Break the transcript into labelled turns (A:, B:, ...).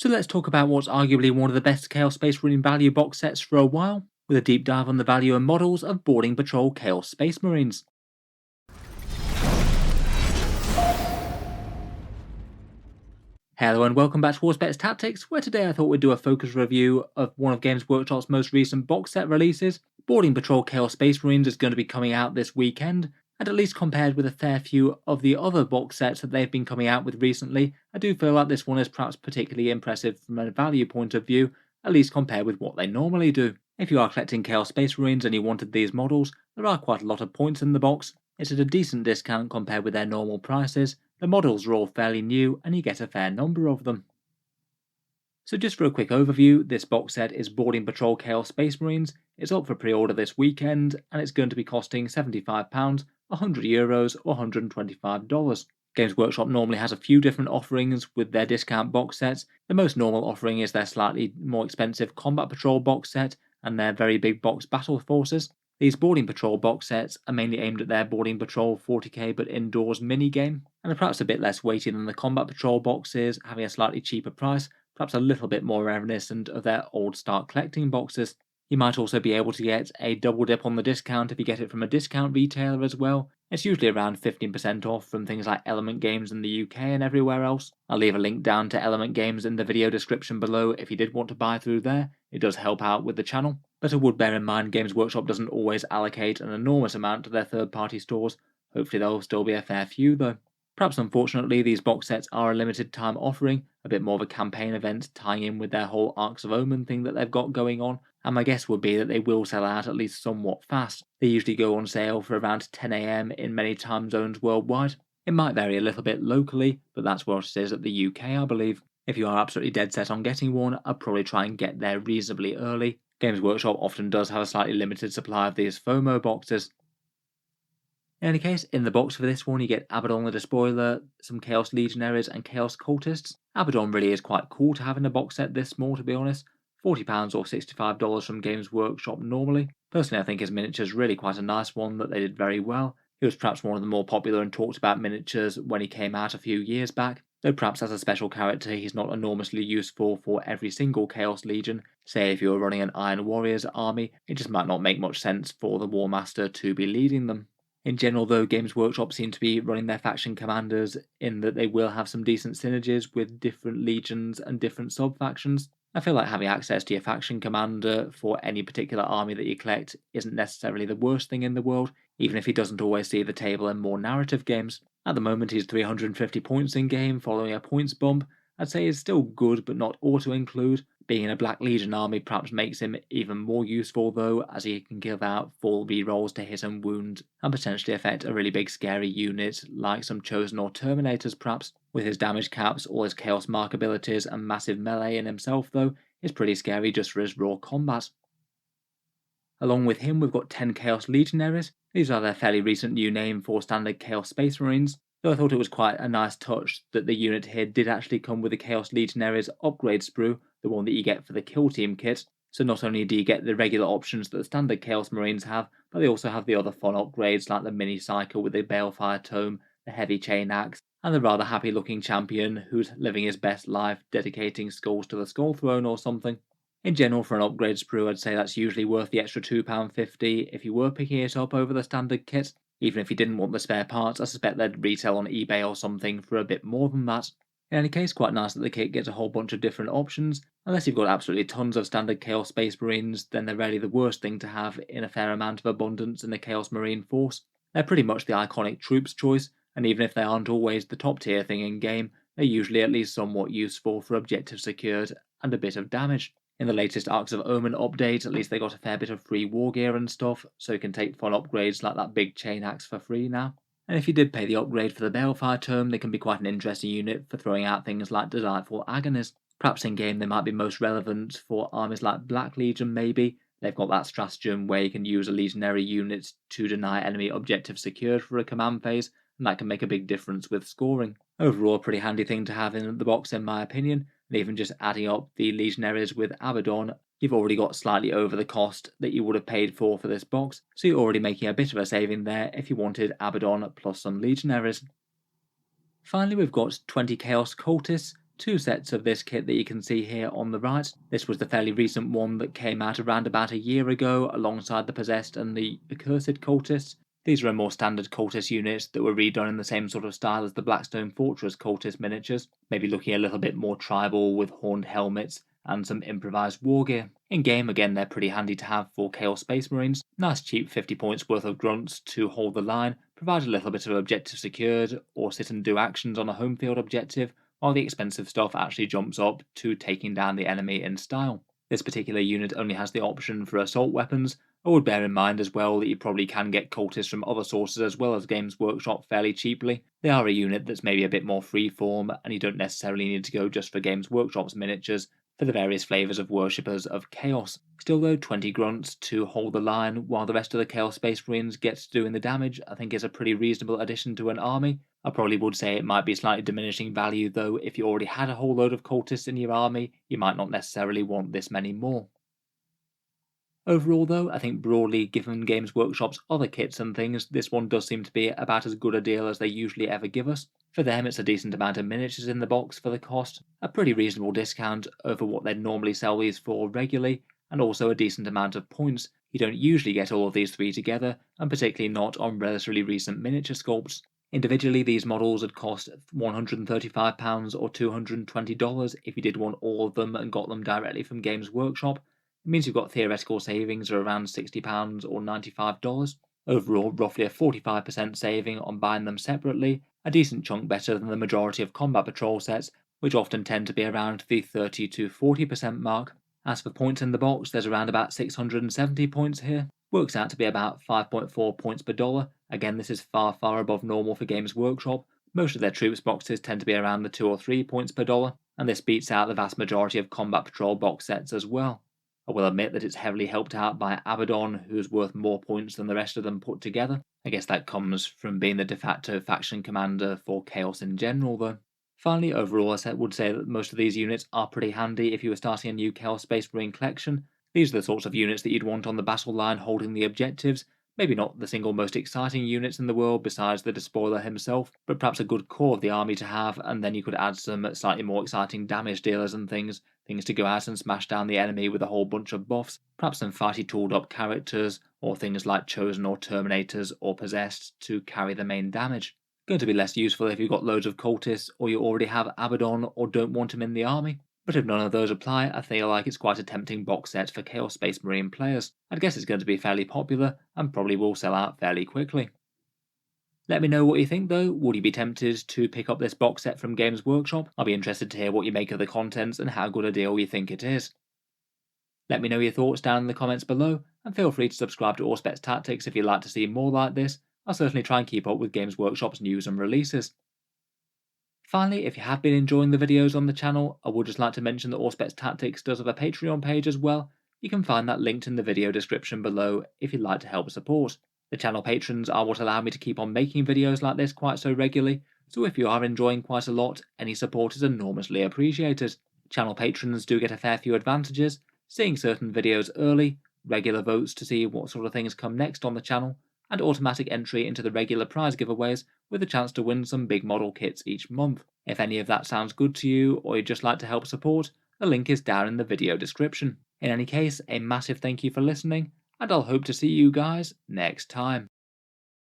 A: So let's talk about what's arguably one of the best Chaos Space Marine value box sets for a while, with a deep dive on the value and models of Boarding Patrol Chaos Space Marines. Hello and welcome back to Horse Bets Tactics, where today I thought we'd do a focus review of one of Games Workshop's most recent box set releases. Boarding Patrol Chaos Space Marines is going to be coming out this weekend, and at least compared with a fair few of the other box sets that they've been coming out with recently, I do feel like this one is perhaps particularly impressive from a value point of view, at least compared with what they normally do. If you are collecting Chaos Space Marines and you wanted these models, there are quite a lot of points in the box. It's at a decent discount compared with their normal prices. The models are all fairly new and you get a fair number of them. So just for a quick overview, this box set is Boarding Patrol Chaos Space Marines. It's up for pre-order this weekend and it's going to be costing £75, €100 or $125. Games Workshop normally has a few different offerings with their discount box sets. The most normal offering is their slightly more expensive Combat Patrol box set and their very big box Battle Forces. These Boarding Patrol box sets are mainly aimed at their Boarding Patrol 40K but indoors mini-game, and are perhaps a bit less weighty than the Combat Patrol boxes, having a slightly cheaper price, perhaps a little bit more reminiscent of their old start collecting boxes. You might also be able to get a double dip on the discount if you get it from a discount retailer as well. It's usually around 15% off from things like Element Games in the UK and everywhere else. I'll leave a link down to Element Games in the video description below if you did want to buy through there. It does help out with the channel. But I would bear in mind Games Workshop doesn't always allocate an enormous amount to their third-party stores. Hopefully there'll still be a fair few though. Perhaps unfortunately these box sets are a limited time offering, a bit more of a campaign event tying in with their whole Arcs of Omen thing that they've got going on, and my guess would be that they will sell out at least somewhat fast. They usually go on sale for around 10 AM in many time zones worldwide. It might vary a little bit locally, but that's what it is at the UK I believe. If you are absolutely dead set on getting one, I'd probably try and get there reasonably early. Games Workshop often does have a slightly limited supply of these FOMO boxes. In any case, in the box for this one you get Abaddon the Despoiler, some Chaos Legionaries and Chaos Cultists. Abaddon really is quite cool to have in a box set this small to be honest. £40 or $65 from Games Workshop normally. Personally I think his miniature is really quite a nice one that they did very well. He was perhaps one of the more popular and talked about miniatures when he came out a few years back, though perhaps as a special character he's not enormously useful for every single Chaos Legion. Say if you were running an Iron Warriors army, it just might not make much sense for the War Master to be leading them. In general though, Games Workshop seem to be running their faction commanders in that they will have some decent synergies with different legions and different sub-factions. I feel like having access to your faction commander for any particular army that you collect isn't necessarily the worst thing in the world, even if he doesn't always see the table in more narrative games. At the moment he's 350 points in game following a points bump. I'd say he's still good but not auto-include. Being in a Black Legion army perhaps makes him even more useful though, as he can give out full rerolls to hit and wound, and potentially affect a really big scary unit like some Chosen or Terminators perhaps. With his damage caps, all his Chaos Mark abilities and massive melee in himself though, is pretty scary just for his raw combat. Along with him we've got 10 Chaos Legionaries. These are their fairly recent new name for standard Chaos Space Marines, though I thought it was quite a nice touch that the unit here did actually come with the Chaos Legionaries upgrade sprue, the one that you get for the Kill Team kit. So not only do you get the regular options that the standard Chaos Marines have, but they also have the other fun upgrades like the mini cycle with the Balefire Tome, the heavy chain axe, and the rather happy looking champion who's living his best life dedicating skulls to the Skull Throne or something. In general, for an upgrade sprue, I'd say that's usually worth the extra £2.50 if you were picking it up over the standard kit. Even if you didn't want the spare parts, I suspect they'd retail on eBay or something for a bit more than that. In any case, quite nice that the kit gets a whole bunch of different options. Unless you've got absolutely tons of standard Chaos Space Marines, then they're rarely the worst thing to have in a fair amount of abundance in a Chaos Marine force. They're pretty much the iconic troops choice, and even if they aren't always the top tier thing in game, they're usually at least somewhat useful for objectives secured and a bit of damage. In the latest Arcs of Omen update, at least they got a fair bit of free war gear and stuff, so you can take fun upgrades like that big chain axe for free now. And if you did pay the upgrade for the Balefire Tome, they can be quite an interesting unit for throwing out things like Delightful Agonies. Perhaps in game they might be most relevant for armies like Black Legion maybe. They've got that stratagem where you can use a legionary unit to deny enemy objectives secured for a command phase, and that can make a big difference with scoring. Overall, a pretty handy thing to have in the box in my opinion, and even just adding up the Legionaries with Abaddon, you've already got slightly over the cost that you would have paid for this box, so you're already making a bit of a saving there if you wanted Abaddon plus some Legionaries. Finally we've got 20 Chaos Cultists. two sets of this kit that you can see here on the right. This was the fairly recent one that came out around about a year ago alongside the Possessed and the Accursed Cultists. These are more standard cultist units that were redone in the same sort of style as the Blackstone Fortress cultist miniatures, maybe looking a little bit more tribal with horned helmets and some improvised war gear. In game, again, they're pretty handy to have for Chaos Space Marines. Nice cheap 50 points worth of grunts to hold the line, provide a little bit of objective secured, or sit and do actions on a home field objective, while the expensive stuff actually jumps up to taking down the enemy in style. This particular unit only has the option for assault weapons. I would bear in mind as well that you probably can get cultists from other sources as well as Games Workshop fairly cheaply. They are a unit that's maybe a bit more freeform, and you don't necessarily need to go just for Games Workshop's miniatures for the various flavours of worshippers of chaos. Still though, 20 grunts to hold the line while the rest of the Chaos Space Marines gets doing the damage, I think is a pretty reasonable addition to an army. I probably would say it might be slightly diminishing value though. If you already had a whole load of cultists in your army, you might not necessarily want this many more. Overall though, I think broadly, given Games Workshop's other kits and things, this one does seem to be about as good a deal as they usually ever give us. For them, it's a decent amount of miniatures in the box for the cost, a pretty reasonable discount over what they'd normally sell these for regularly, and also a decent amount of points. You don't usually get all of these three together, and particularly not on relatively recent miniature sculpts. Individually, these models would cost £135 or $220 if you did want all of them and got them directly from Games Workshop. It means you've got theoretical savings of around £60 or $95. Overall, roughly a 45% saving on buying them separately, a decent chunk better than the majority of combat patrol sets, which often tend to be around the 30 to 40% mark. As for points in the box, there's around about 670 points here. Works out to be about 5.4 points per dollar. Again, this is far above normal for Games Workshop. Most of their troops boxes tend to be around the 2 or 3 points per dollar, and this beats out the vast majority of combat patrol box sets as well. I will admit that it's heavily helped out by Abaddon, who's worth more points than the rest of them put together. I guess that comes from being the de facto faction commander for Chaos in general though. Finally, overall I would say that most of these units are pretty handy if you were starting a new Chaos Space Marine collection. These are the sorts of units that you'd want on the battle line holding the objectives. Maybe not the single most exciting units in the world besides the Despoiler himself, but perhaps a good core of the army to have, and then you could add some slightly more exciting damage dealers and things to go out and smash down the enemy with a whole bunch of buffs, perhaps some fighty tooled up characters, or things like Chosen or Terminators or Possessed to carry the main damage. Going to be less useful if you've got loads of cultists or you already have Abaddon or don't want him in the army. But if none of those apply, I feel like it's quite a tempting box set for Chaos Space Marine players. I'd guess it's going to be fairly popular and probably will sell out fairly quickly. Let me know what you think though. Would you be tempted to pick up this box set from Games Workshop? I'll be interested to hear what you make of the contents and how good a deal you think it is. Let me know your thoughts down in the comments below, and feel free to subscribe to Auspex Tactics if you'd like to see more like this. I'll certainly try and keep up with Games Workshop's news and releases. Finally, if you have been enjoying the videos on the channel, I would just like to mention that Auspex Tactics does have a Patreon page as well. You can find that linked in the video description below if you'd like to help support. The channel patrons are what allow me to keep on making videos like this quite so regularly, so if you are enjoying quite a lot, any support is enormously appreciated. Channel patrons do get a fair few advantages, seeing certain videos early, regular votes to see what sort of things come next on the channel, and automatic entry into the regular prize giveaways with a chance to win some big model kits each month. If any of that sounds good to you or you'd just like to help support, the link is down in the video description. In any case, a massive thank you for listening, and I'll hope to see you guys next time.